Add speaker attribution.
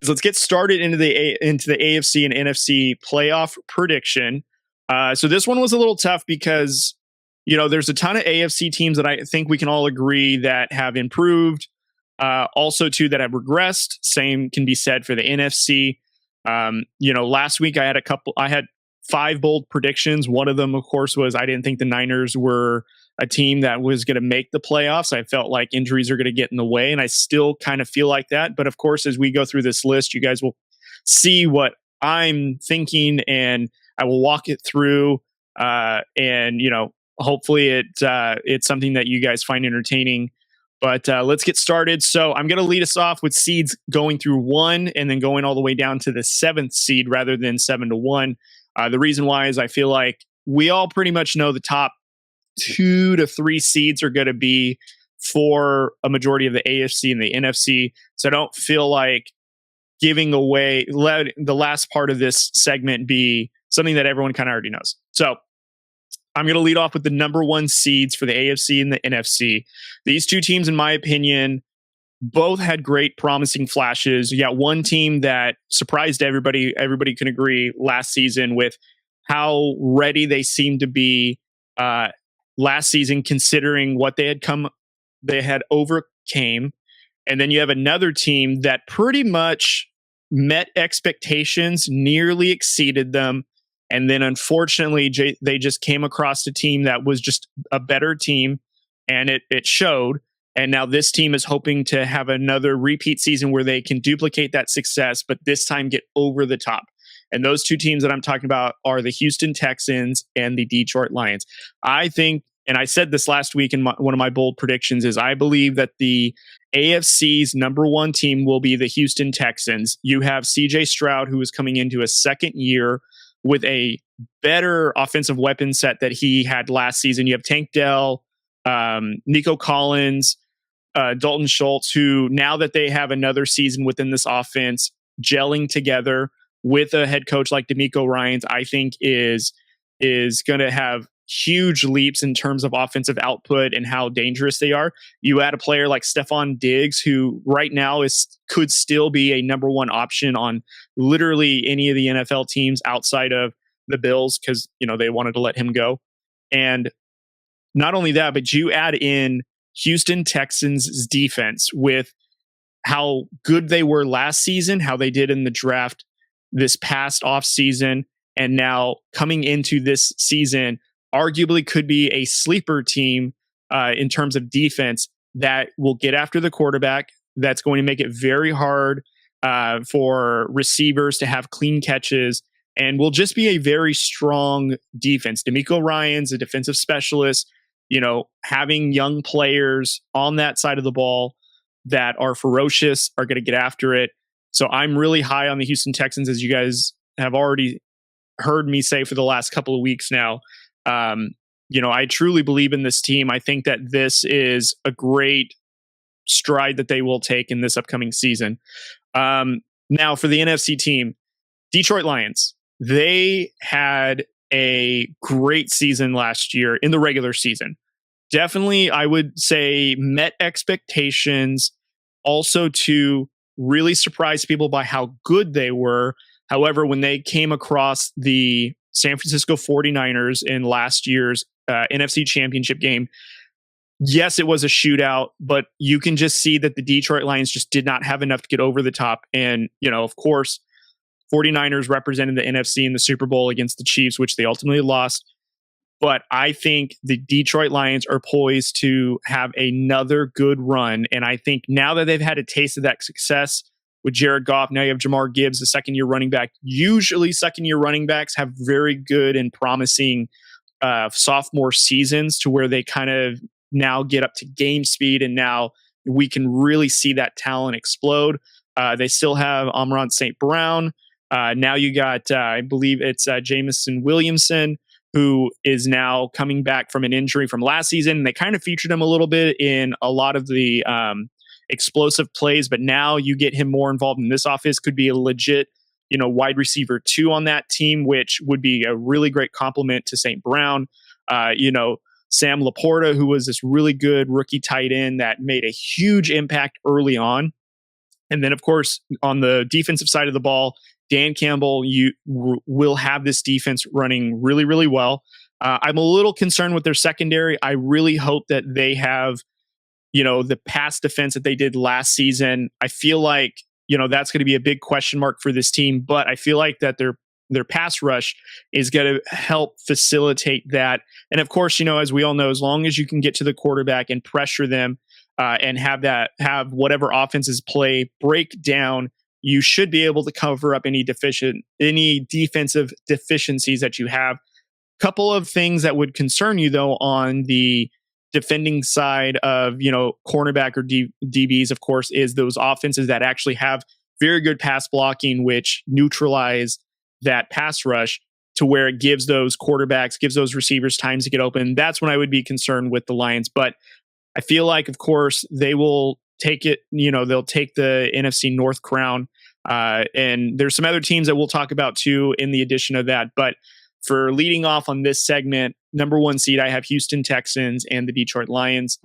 Speaker 1: let's get started into the AFC and NFC playoff prediction. So this one was a little tough because, there's a ton of AFC teams that I think we can all agree that have improved. Also, too, that have regressed. Same can be said for the NFC. Last week I had 5 bold predictions. One of them, of course, was I didn't think the Niners were a team that was going to make the playoffs. I felt like injuries are going to get in the way, and I still kind of feel like that. But of course, as we go through this list, you guys will see what I'm thinking, and I will walk it through. Hopefully it's something that you guys find entertaining. But let's get started. So I'm going to lead us off with seeds going through 1 and then going all the way down to the 7th seed rather than 7-1. The reason why is I feel like we all pretty much know the top 2 to 3 seeds are going to be for a majority of the AFC and the NFC. So I don't feel like giving away, let the last part of this segment be something that everyone kind of already knows. So I'm going to lead off with the number 1 seeds for the AFC and the NFC. These two teams, in my opinion, both had great promising flashes. You got one team that surprised everybody. Everybody can agree last season with how ready they seemed to be last season, considering what they had overcame. And then you have another team that pretty much met expectations, nearly exceeded them. And then unfortunately, they just came across a team that was just a better team, and it showed. And now this team is hoping to have another repeat season where they can duplicate that success, but this time get over the top. And those two teams that I'm talking about are the Houston Texans and the Detroit Lions. I think, and I said this last week in one of my bold predictions, is I believe that the AFC's number 1 team will be the Houston Texans. You have CJ Stroud, who is coming into a second year with a better offensive weapon set that he had last season. You have Tank Dell, Nico Collins, Dalton Schultz, who now that they have another season within this offense, gelling together with a head coach like DeMeco Ryans, I think is going to have huge leaps in terms of offensive output and how dangerous they are. You add a player like Stephon Diggs, who right now could still be a number 1 option on literally any of the NFL teams outside of the Bills, because they wanted to let him go. And not only that, but you add in Houston Texans' defense with how good they were last season, how they did in the draft this past offseason, and now coming into this season, arguably could be a sleeper team in terms of defense that will get after the quarterback. That's going to make it very hard for receivers to have clean catches, and will just be a very strong defense. DeMeco Ryans, a defensive specialist, having young players on that side of the ball that are ferocious, are going to get after it. So I'm really high on the Houston Texans, as you guys have already heard me say for the last couple of weeks now. I truly believe in this team. I think that this is a great stride that they will take in this upcoming season. Now for the NFC team, Detroit Lions, they had a great season last year in the regular season. Definitely, I would say, met expectations. Also, to really surprise people by how good they were. However, when they came across the San Francisco 49ers in last year's NFC Championship game, yes, it was a shootout, but you can just see that the Detroit Lions just did not have enough to get over the top. And, of course, 49ers represented the NFC in the Super Bowl against the Chiefs, which they ultimately lost. But I think the Detroit Lions are poised to have another good run. And I think now that they've had a taste of that success with Jared Goff, now you have Jamar Gibbs, the second-year running back. Usually second-year running backs have very good and promising sophomore seasons to where they kind of now get up to game speed, and now we can really see that talent explode. They still have Amon-Ra St. Brown. Now you got, I believe it's Jamison Williamson, who is now coming back from an injury from last season. They kind of featured him a little bit in a lot of the explosive plays, but now you get him more involved in this offense. Could be a legit, wide receiver 2 on that team, which would be a really great compliment to St. Brown. Sam Laporta, who was this really good rookie tight end that made a huge impact early on. And then, of course, on the defensive side of the ball, Dan Campbell, will have this defense running really, really well. I'm a little concerned with their secondary. I really hope that they have, the pass defense that they did last season. I feel like, that's going to be a big question mark for this team, but I feel like that their pass rush is going to help facilitate that. And of course, as we all know, as long as you can get to the quarterback and pressure them, and have whatever offenses play break down, you should be able to cover up any defensive deficiencies that you have. Couple of things that would concern you though on the defending side of cornerback or DBs, of course, is those offenses that actually have very good pass blocking, which neutralize that pass rush to where it gives those quarterbacks, gives those receivers times to get open. That's when I would be concerned with the Lions. But I feel like, of course, they will take it. They'll take the NFC North crown. And there's some other teams that we'll talk about too in the addition of that. But for leading off on this segment, number 1 seed, I have Houston Texans and the Detroit Lions.